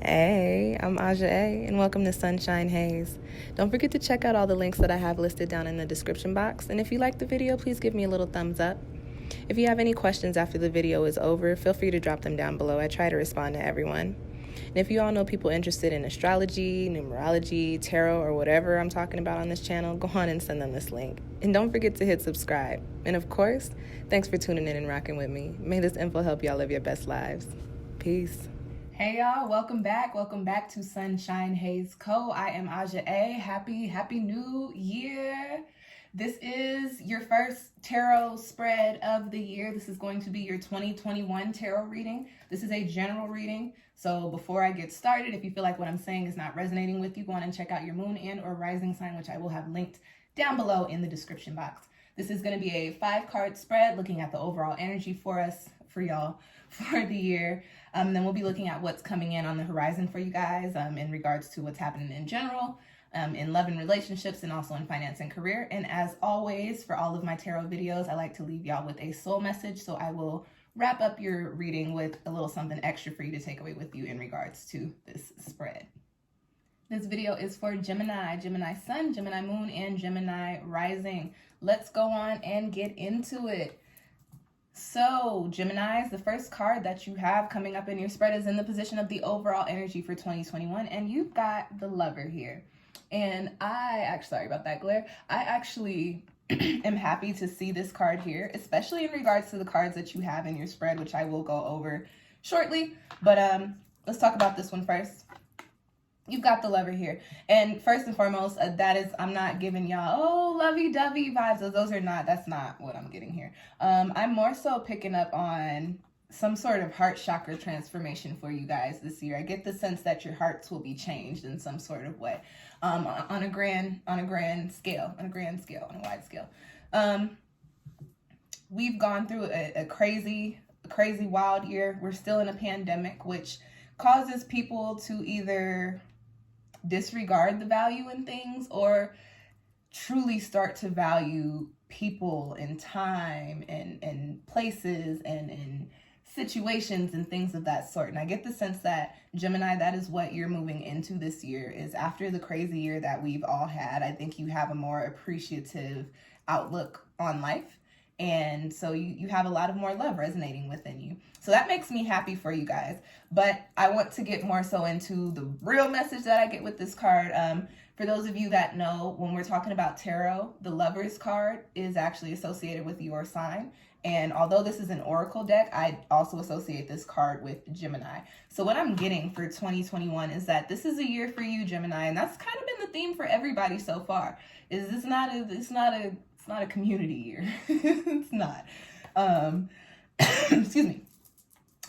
Hey, I'm Aja A, and welcome to Sunshine Haze. Don't forget to check out all the links that I have listed down in the description box, and if you like the video, please give me a little thumbs up. If you have any questions after the video is over, feel free to drop them down below. I try to respond to everyone. And if you all know people interested in astrology, numerology, tarot, or whatever I'm talking about on this channel, go on and send them this link. And don't forget to hit subscribe. And of course, thanks for tuning in and rocking with me. May this info help y'all live your best lives. Peace. Hey y'all, welcome back to SunshinehazeCo. I am Aja A. Happy new year. This is your first tarot spread of the year. This is going to be your 2021 tarot reading. This is a general reading. So before I get started, if you feel like what I'm saying is not resonating with you, go on and check out your moon and or rising sign, which I will have linked down below in the description box. This is going to be a 5-card spread looking at the overall energy for us, for y'all, for the year. Then we'll be looking at what's coming in on the horizon for you guys in regards to what's happening in general, in love and relationships, and also in finance and career. And as always, for all of my tarot videos, I like to leave y'all with a soul message. So I will wrap up your reading with a little something extra for you to take away with you in regards to this spread. This video is for Gemini Sun, Gemini Moon, and Gemini Rising. Let's go on and get into it. So, Geminis, the first card that you have coming up in your spread is in the position of the overall energy for 2021, and you've got the Lover here. And sorry about that glare. I actually am happy to see this card here, especially in regards to the cards that you have in your spread, which I will go over shortly. But let's talk about this one first. You've got the Lover here. And first and foremost, I'm not giving y'all, lovey-dovey vibes. That's not what I'm getting here. I'm more so picking up on some sort of heart chakra transformation for you guys this year. I get the sense that your hearts will be changed in some sort of way, on a wide scale. We've gone through a crazy wild year. We're still in a pandemic, which causes people to either disregard the value in things or truly start to value people and time and places and situations and things of that sort. And I get the sense that Gemini, that is what you're moving into this year, is after the crazy year that we've all had. I think you have a more appreciative outlook on life. And so you have a lot of more love resonating within you. So that makes me happy for you guys. But I want to get more so into the real message that I get with this card. For those of you that know, when we're talking about tarot, the Lover's card is actually associated with your sign. And although this is an oracle deck, I also associate this card with Gemini. So what I'm getting for 2021 is that this is a year for you, Gemini. And that's kind of been the theme for everybody so far. It's not a community year. It's not. Excuse me.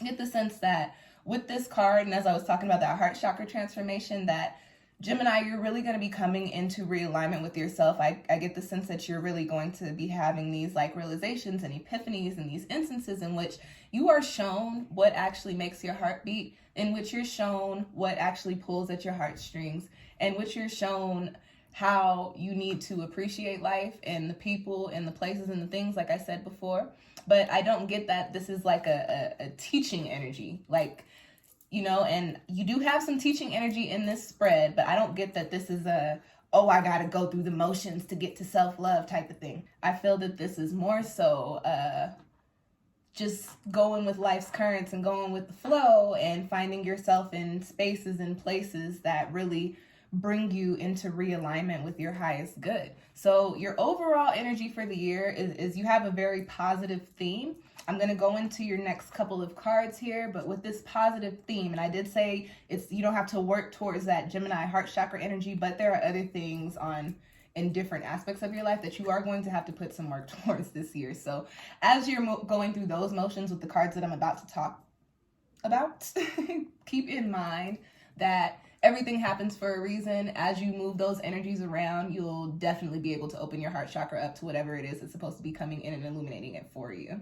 I get the sense that with this card, and as I was talking about that heart chakra transformation, that Gemini, you're really going to be coming into realignment with yourself. I get the sense that you're really going to be having these like realizations and epiphanies and these instances in which you are shown what actually makes your heart beat, in which you're shown what actually pulls at your heartstrings, and which you're shown how you need to appreciate life and the people and the places and the things, like I said before. But I don't get that this is like a teaching energy, like, you know, and you do have some teaching energy in this spread, but I don't get that this is I gotta go through the motions to get to self-love type of thing. I feel that this is more so just going with life's currents and going with the flow and finding yourself in spaces and places that really bring you into realignment with your highest good. So your overall energy for the year is you have a very positive theme. I'm going to go into your next couple of cards here, but with this positive theme, and I did say you don't have to work towards that Gemini heart chakra energy, but there are other things in different aspects of your life that you are going to have to put some work towards this year. So as you're going through those motions with the cards that I'm about to talk about, keep in mind that everything happens for a reason. As you move those energies around, you'll definitely be able to open your heart chakra up to whatever it is that's supposed to be coming in and illuminating it for you.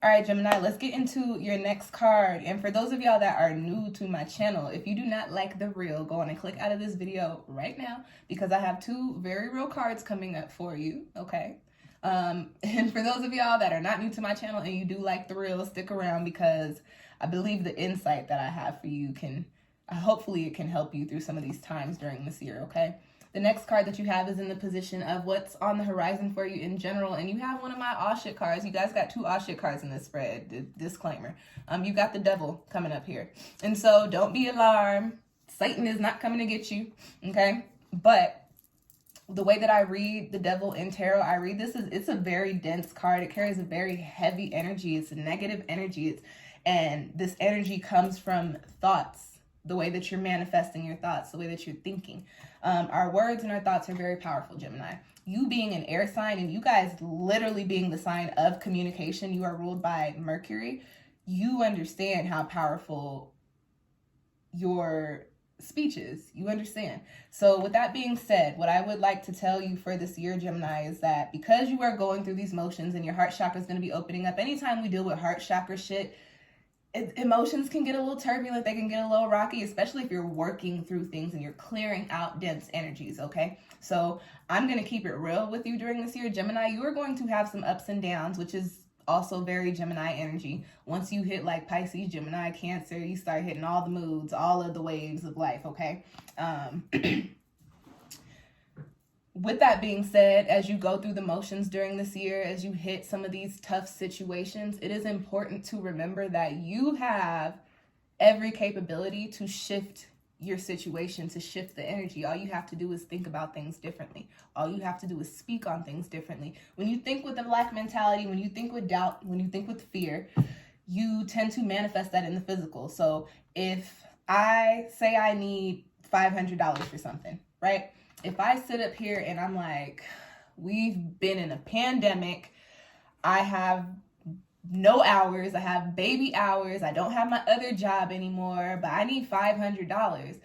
All right, Gemini, let's get into your next card. And for those of y'all that are new to my channel, if you do not like the real, go on and click out of this video right now, because I have 2 very real cards coming up for you, okay? And for those of y'all that are not new to my channel and you do like the real, stick around, because I believe the insight that I have for you can hopefully it can help you through some of these times during this year, okay? The next card that you have is in the position of what's on the horizon for you in general. And you have one of my aw shit cards. You guys got 2 aw shit cards in this spread. Disclaimer. You got the devil coming up here. And so don't be alarmed. Satan is not coming to get you, okay? But the way that I read the devil in tarot, I read this, it's a very dense card. It carries a very heavy energy. It's a negative energy. And this energy comes from thoughts, the way that you're manifesting your thoughts, the way that you're thinking. Our words and our thoughts are very powerful, Gemini. You being an air sign and you guys literally being the sign of communication, you are ruled by Mercury. You understand how powerful your speech is. You understand. So with that being said, what I would like to tell you for this year, Gemini, is that because you are going through these motions and your heart chakra is going to be opening up, anytime we deal with heart chakra shit, emotions can get a little turbulent, they can get a little rocky, especially if you're working through things and you're clearing out dense energies, okay? So I'm going to keep it real with you during this year, Gemini. You are going to have some ups and downs, which is also very Gemini energy. Once you hit like Pisces, Gemini, Cancer, you start hitting all the moods, all of the waves of life, okay? With that being said, as you go through the motions during this year, as you hit some of these tough situations, it is important to remember that you have every capability to shift your situation, to shift the energy. All you have to do is think about things differently. All you have to do is speak on things differently. When you think with a lack mentality, when you think with doubt, when you think with fear, you tend to manifest that in the physical. So if I say I need $500 for something, right? If I sit up here and I'm like, we've been in a pandemic, I have no hours, I have baby hours, I don't have my other job anymore, but I need $500.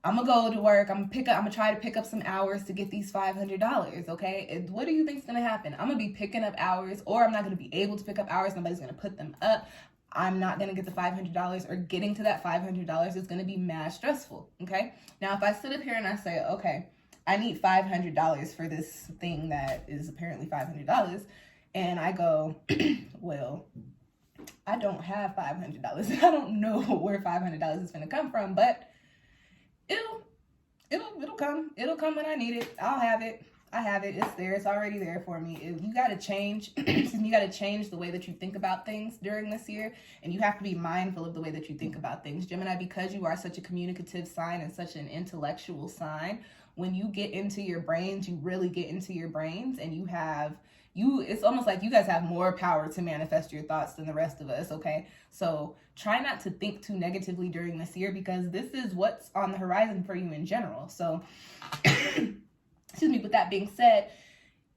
I'm gonna go to work, I'm gonna try to pick up some hours to get these $500, okay? And what do you think's gonna happen? I'm gonna be picking up hours, or I'm not gonna be able to pick up hours, nobody's gonna put them up. I'm not going to get the $500, or getting to that $500 is going to be mad stressful, okay? Now, if I sit up here and I say, okay, I need $500 for this thing that is apparently $500, and I go, well, I don't have $500. I don't know where $500 is going to come from, but it'll come. It'll come when I need it. I'll have it. I have it. It's there. It's already there for me. You got to change. You got to change the way that you think about things during this year. And you have to be mindful of the way that you think about things. Gemini, because you are such a communicative sign and such an intellectual sign, when you get into your brains, you really get into your brains, and it's almost like you guys have more power to manifest your thoughts than the rest of us, okay? So try not to think too negatively during this year, because this is what's on the horizon for you in general. So excuse me, with that being said,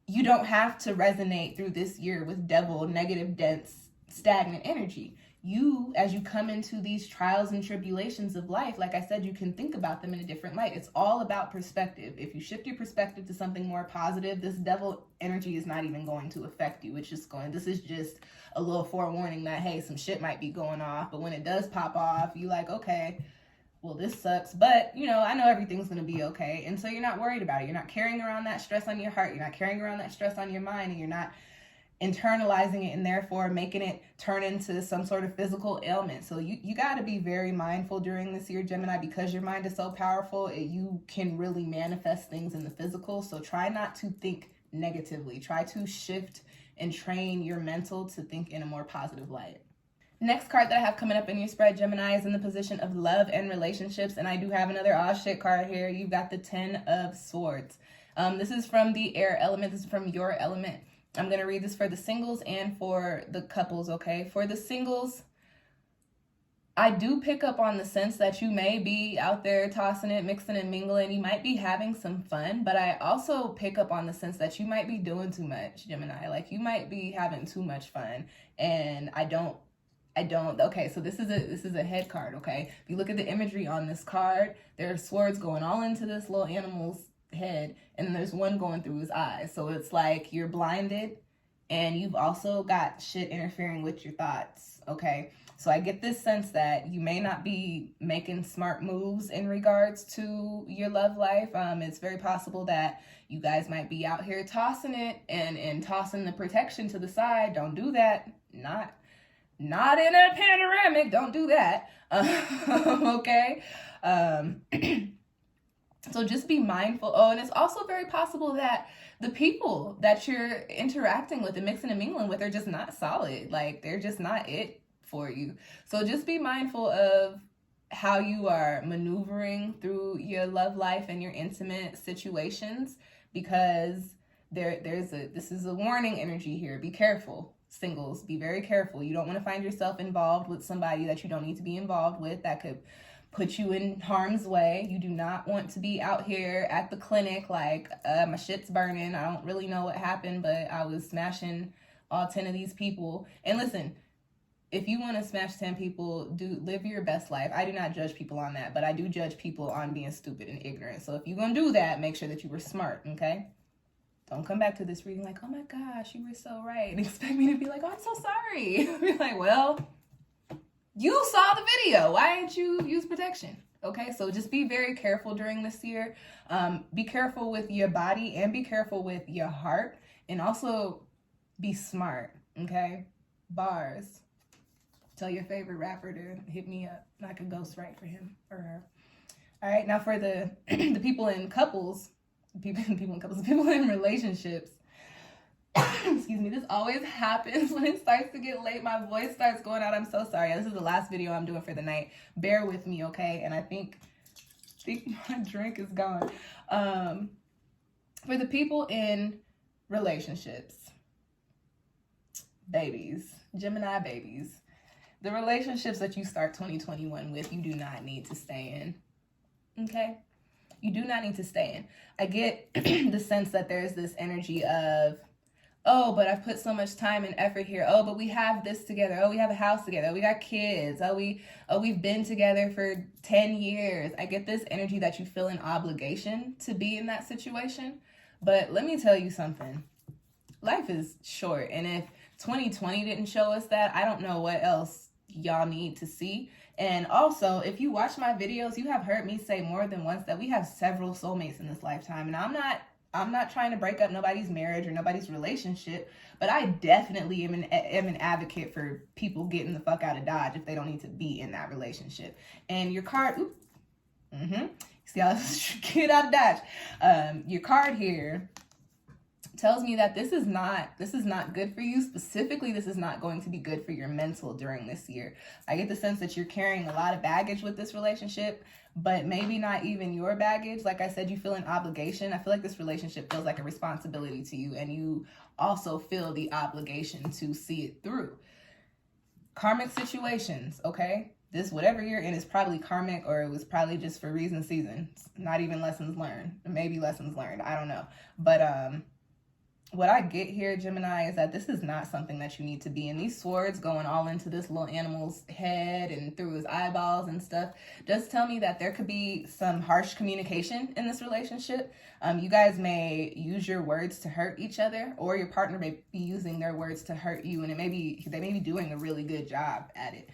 you don't have to resonate through this year with devil, negative, dense, stagnant energy. You, as you come into these trials and tribulations of life, like I said, you can think about them in a different light. It's all about perspective. If you shift your perspective to something more positive, this devil energy is not even going to affect you. This is just a little forewarning that, hey, some shit might be going off. But when it does pop off, you're like, okay, well, this sucks, but, I know everything's going to be okay. And so you're not worried about it. You're not carrying around that stress on your heart. You're not carrying around that stress on your mind, and you're not internalizing it and therefore making it turn into some sort of physical ailment. So you got to be very mindful during this year, Gemini, because your mind is so powerful. You can really manifest things in the physical. So try not to think negatively. Try to shift and train your mental to think in a more positive light. Next card that I have coming up in your spread, Gemini, is in the position of love and relationships. And I do have another aw shit card here. You've got the 10 of Swords. This is from the air element. This is from your element. I'm going to read this for the singles and for the couples, okay? For the singles, I do pick up on the sense that you may be out there tossing it, mixing and mingling. You might be having some fun, but I also pick up on the sense that you might be doing too much, Gemini. Like, you might be having too much fun, and I don't. Okay, so this is a head card, okay? If you look at the imagery on this card, there are swords going all into this little animal's head, and then there's one going through his eyes. So it's like you're blinded, and you've also got shit interfering with your thoughts, okay? So I get this sense that you may not be making smart moves in regards to your love life. It's very possible that you guys might be out here tossing it and tossing the protection to the side. Don't do that. not in a panoramic. Don't do that. Okay. So just be mindful. Oh, and it's also very possible that the people that you're interacting with and mixing and mingling with are just not solid. Like, they're just not it for you. So just be mindful of how you are maneuvering through your love life and your intimate situations, because this is a warning energy here. Be careful. Singles, be very careful. You don't want to find yourself involved with somebody that you don't need to be involved with, that could put you in harm's way. You do not want to be out here at the clinic like, my shit's burning. I don't really know what happened, but I was smashing all 10 of these people. And listen, if you want to smash 10 people, live your best life. I do not judge people on that, but I do judge people on being stupid and ignorant. So if you're going to do that, make sure that you were smart, okay? Don't come back to this reading like, oh my gosh, you were so right, and expect me to be like, oh, I'm so sorry. Be like, well, you saw the video. Why didn't you use protection? Okay, so just be very careful during this year. Be careful with your body and be careful with your heart, and also be smart, okay? Bars. Tell your favorite rapper to hit me up. I could ghostwrite for him or her. All right, now for the the people in couples, people in relationships. Excuse me, this always happens when it starts to get late. My voice starts going out. I'm so sorry. This is the last video I'm doing for the night. Bear with me, okay? And I think my drink is gone. For the people in relationships, babies, Gemini babies, the relationships that you start 2021 with, you do not need to stay in, okay? You do not need to stay in. I get the sense that there's this energy of, oh, but I've put so much time and effort here. Oh, but we have this together. Oh, we have a house together. Oh, we got kids. We've been together for 10 years. I get this energy that you feel an obligation to be in that situation. But let me tell you something. Life is short. And if 2020 didn't show us that, I don't know what else y'all need to see. And also, if you watch my videos, you have heard me say more than once that we have several soulmates in this lifetime. And I'm not trying to break up nobody's marriage or nobody's relationship, but I definitely am an advocate for people getting the fuck out of Dodge if they don't need to be in that relationship. And your card, see how get out of Dodge. Your card here tells me that this is not good for you. Specifically, this is not going to be good for your mental during this year. I get the sense that you're carrying a lot of baggage with this relationship, but maybe not even your baggage. Like I said, you feel an obligation. I feel like this relationship feels like a responsibility to you, and you also feel the obligation to see it through. Karmic situations, okay? This, whatever you're in, is probably karmic, or it was probably just for reasons, seasons. Not even lessons learned. Maybe lessons learned. I don't know. But what I get here, Gemini, is that this is not something that you need to be in. These swords going all into this little animal's head and through his eyeballs and stuff does tell me that there could be some harsh communication in this relationship. You guys may use your words to hurt each other, or your partner may be using their words to hurt you, and they may be doing a really good job at it.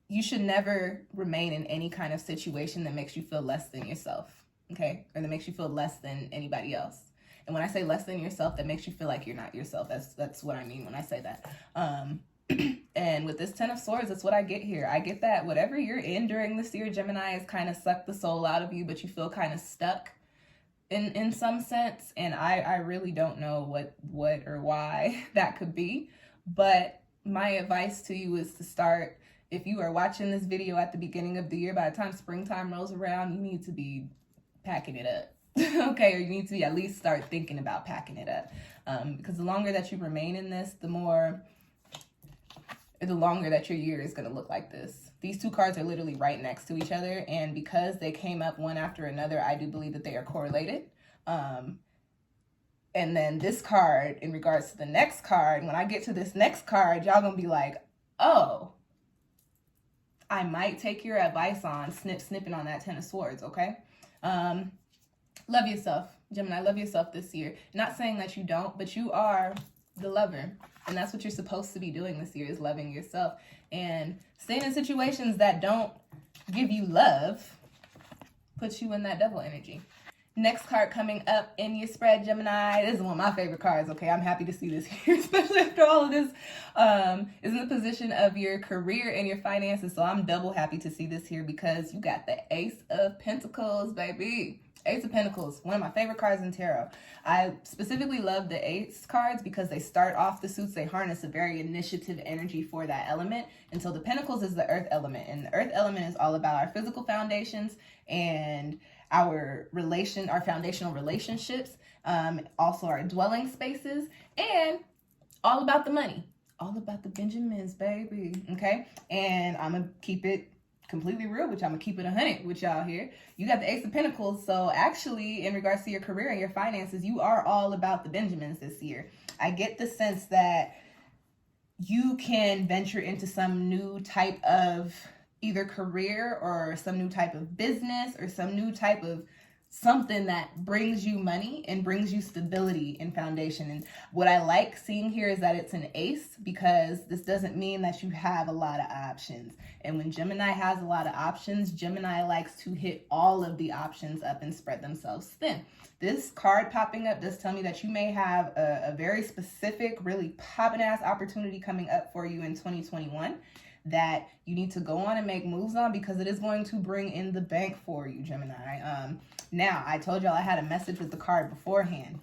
You should never remain in any kind of situation that makes you feel less than yourself. Okay, or that makes you feel less than anybody else. And when I say less than yourself, that makes you feel like you're not yourself. That's what I mean when I say that. And with this 10 of Swords, that's what I get here. I get that whatever you're in during this year, Gemini, has kind of sucked the soul out of you, but you feel kind of stuck in some sense. And I really don't know what or why that could be. But my advice to you is to start, if you are watching this video at the beginning of the year, by the time springtime rolls around, you need to be packing it up. Okay, or you need to at least start thinking about packing it up. Because the longer that you remain in this, the longer that your year is going to look like this. These two cards are literally right next to each other, and because they came up one after another, I do believe that they are correlated. And then this card, in regards to the next card, when I get to this next card, y'all gonna be like, oh, I might take your advice on snipping on that 10 of Swords, okay? Love yourself, Gemini. Love yourself this year. Not saying that you don't, but you are the lover. And that's what you're supposed to be doing this year, is loving yourself. And staying in situations that don't give you love puts you in that devil energy. Next card coming up in your spread, Gemini. This is one of my favorite cards, okay? I'm happy to see this here, especially after all of this. Is in the position of your career and your finances. So I'm double happy to see this here because you got the Ace of Pentacles, baby. Ace of Pentacles, one of my favorite cards in tarot. I specifically love the Ace cards because they start off the suits. They harness a very initiative energy for that element. And so the Pentacles is the earth element. And the earth element is all about our physical foundations and our foundational relationships, also our dwelling spaces, and all about the money, all about the Benjamins, baby. Okay, and I'm gonna keep it completely real with y'all. I'm gonna keep it 100 with y'all here. You got the Ace of Pentacles, so actually, in regards to your career and your finances, you are all about the Benjamins this year. I get the sense that you can venture into some new type of either career or some new type of business or some new type of something that brings you money and brings you stability and foundation. And what I like seeing here is that it's an ace, because this doesn't mean that you have a lot of options. And when Gemini has a lot of options, Gemini likes to hit all of the options up and spread themselves thin. This card popping up does tell me that you may have a very specific, really popping ass opportunity coming up for you in 2021. That you need to go on and make moves on, because it is going to bring in the bank for you, Gemini. Now, I told y'all I had a message with the card beforehand.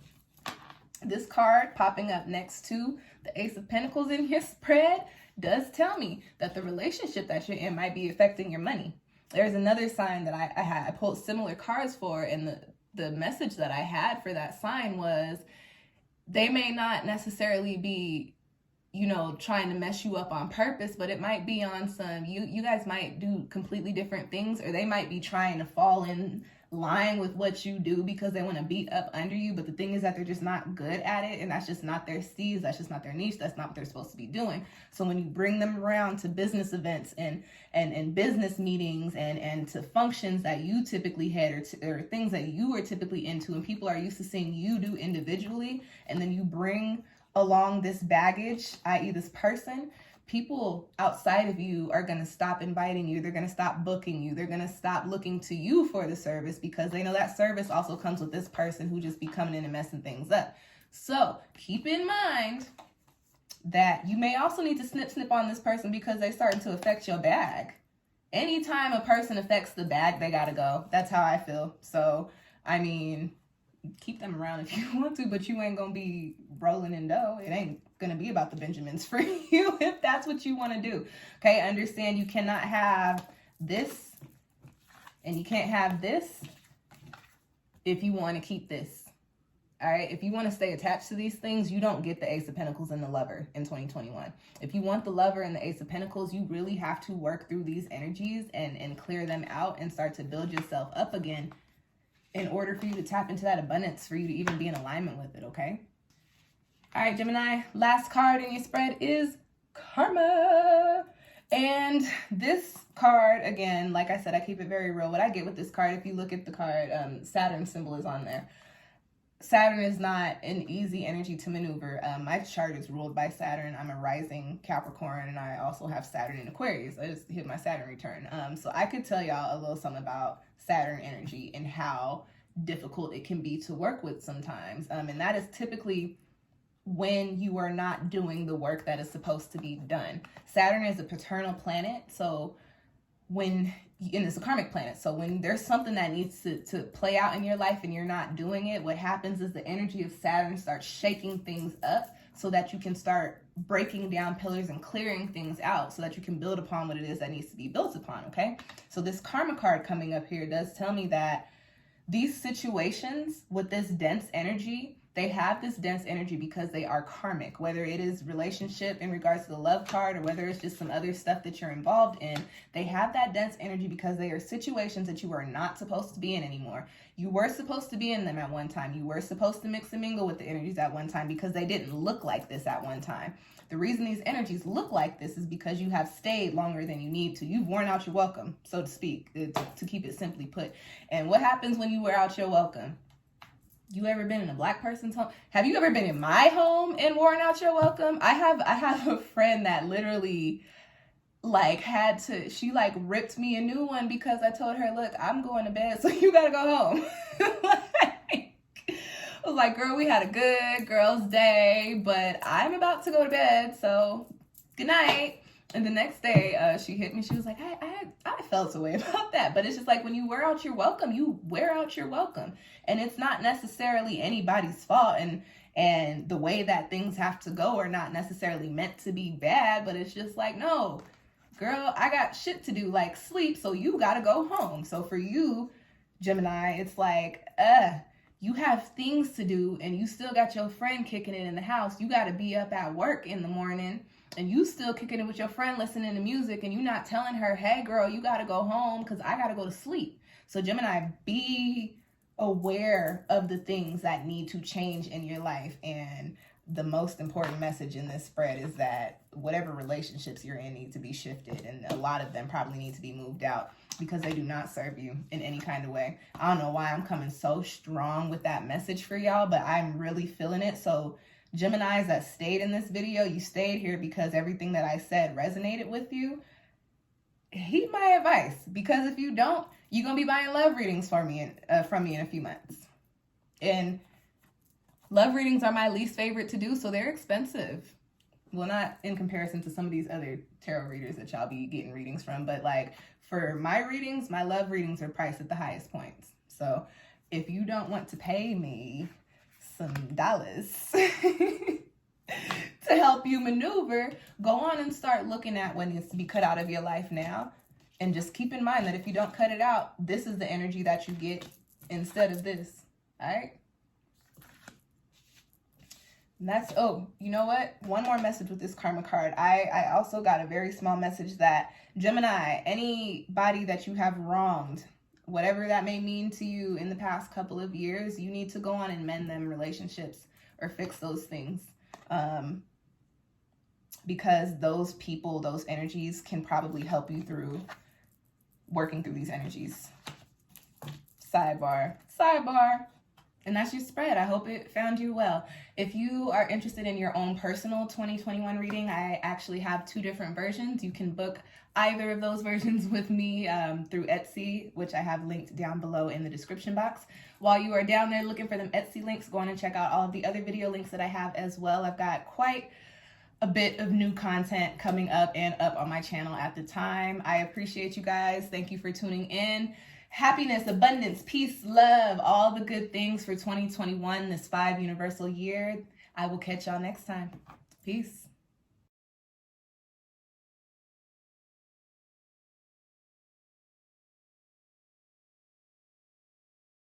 This card popping up next to the Ace of Pentacles in your spread does tell me that the relationship that you're in might be affecting your money. There's another sign that I pulled similar cards for, and the message that I had for that sign was they may not necessarily be, you know, trying to mess you up on purpose, but it might be on some, you guys might do completely different things, or they might be trying to fall in line with what you do because they want to beat up under you. But the thing is that they're just not good at it, and that's just not their steez, that's just not their niche, that's not what they're supposed to be doing. So when you bring them around to business events and business meetings and to functions that you typically had, or things that you were typically into, and people are used to seeing you do individually, and then you bring along this baggage, i.e. this person, people outside of you are going to stop inviting you. They're going to stop booking you. They're going to stop looking to you for the service, because they know that service also comes with this person who just be coming in and messing things up. So keep in mind that you may also need to snip on this person, because they're starting to affect your bag. Anytime a person affects the bag, they got to go. That's how I feel. So, I mean, keep them around if you want to, but you ain't gonna be rolling in dough. It ain't gonna be about the Benjamins for you if that's what you want to do. Okay, understand you cannot have this and you can't have this if you want to keep this. All right, if you want to stay attached to these things, you don't get the Ace of Pentacles and the Lover in 2021. If you want the Lover and the Ace of Pentacles, you really have to work through these energies and clear them out and start to build yourself up again, in order for you to tap into that abundance, for you to even be in alignment with it, okay? All right, Gemini, last card in your spread is Karma. And this card, again, like I said, I keep it very real. What I get with this card, if you look at the card, Saturn symbol is on there. Saturn is not an easy energy to maneuver. My chart is ruled by Saturn. I'm a rising Capricorn, and I also have Saturn in Aquarius. I just hit my Saturn return. So I could tell y'all a little something about Saturn energy and how difficult it can be to work with sometimes. And that is typically when you are not doing the work that is supposed to be done. Saturn is a paternal planet, so and it's a karmic planet. So when there's something that needs to play out in your life and you're not doing it, what happens is the energy of Saturn starts shaking things up so that you can start breaking down pillars and clearing things out so that you can build upon what it is that needs to be built upon, okay? So this karma card coming up here does tell me that these situations with this dense energy, they have this dense energy because they are karmic, whether it is relationship in regards to the love card or whether it's just some other stuff that you're involved in. They have that dense energy because they are situations that you are not supposed to be in anymore. You were supposed to be in them at one time. You were supposed to mix and mingle with the energies at one time because they didn't look like this at one time. The reason these energies look like this is because you have stayed longer than you need to. You've worn out your welcome, so to speak, to keep it simply put. And what happens when you wear out your welcome? You ever been in a black person's home? Have you ever been in my home and worn out your welcome? I have a friend that literally like she like ripped me a new one because I told her, look, I'm going to bed, so you gotta go home. I was like, girl, we had a good girls' day, but I'm about to go to bed, so good night. And the next day, she hit me. She was like, I felt a way about that. But it's just like, when you wear out your welcome, you wear out your welcome. And it's not necessarily anybody's fault. And the way that things have to go are not necessarily meant to be bad. But it's just like, no, girl, I got shit to do, like sleep. So you got to go home. So for you, Gemini, it's like, you have things to do and you still got your friend kicking it in the house. You got to be up at work in the morning. And you still kicking it with your friend listening to music, and you not telling her, hey, girl, you got to go home because I got to go to sleep. So Gemini, be aware of the things that need to change in your life. And the most important message in this spread is that whatever relationships you're in need to be shifted. And a lot of them probably need to be moved out because they do not serve you in any kind of way. I don't know why I'm coming so strong with that message for y'all, but I'm really feeling it. So Geminis that stayed in this video, you stayed here because everything that I said resonated with you. Heed my advice, because if you don't, you're going to be buying love readings from me in a few months. And love readings are my least favorite to do, so they're expensive. Well, not in comparison to some of these other tarot readers that y'all be getting readings from, but like for my readings, my love readings are priced at the highest points. So if you don't want to pay me some dollars to help you maneuver, go on and start looking at what needs to be cut out of your life now. And just keep in mind that if you don't cut it out, this is the energy that you get instead of this. All right? And that's, oh, you know what? One more message with this karma card. I also got a very small message that, Gemini, anybody that you have wronged, whatever that may mean to you in the past couple of years, you need to go on and mend them relationships or fix those things. Because those people, those energies can probably help you through working through these energies. Sidebar. And that's your spread. I hope it found you well. If you are interested in your own personal 2021 reading, I actually have 2 different versions. You can book either of those versions with me through Etsy, which I have linked down below in the description box. While you are down there looking for them Etsy links, go on and check out all of the other video links that I have as well. I've got quite a bit of new content coming up and up on my channel at the time. I appreciate you guys. Thank you for tuning in. Happiness, abundance, peace, love, all the good things for 2021, this 5 universal year. I will catch y'all next time. Peace.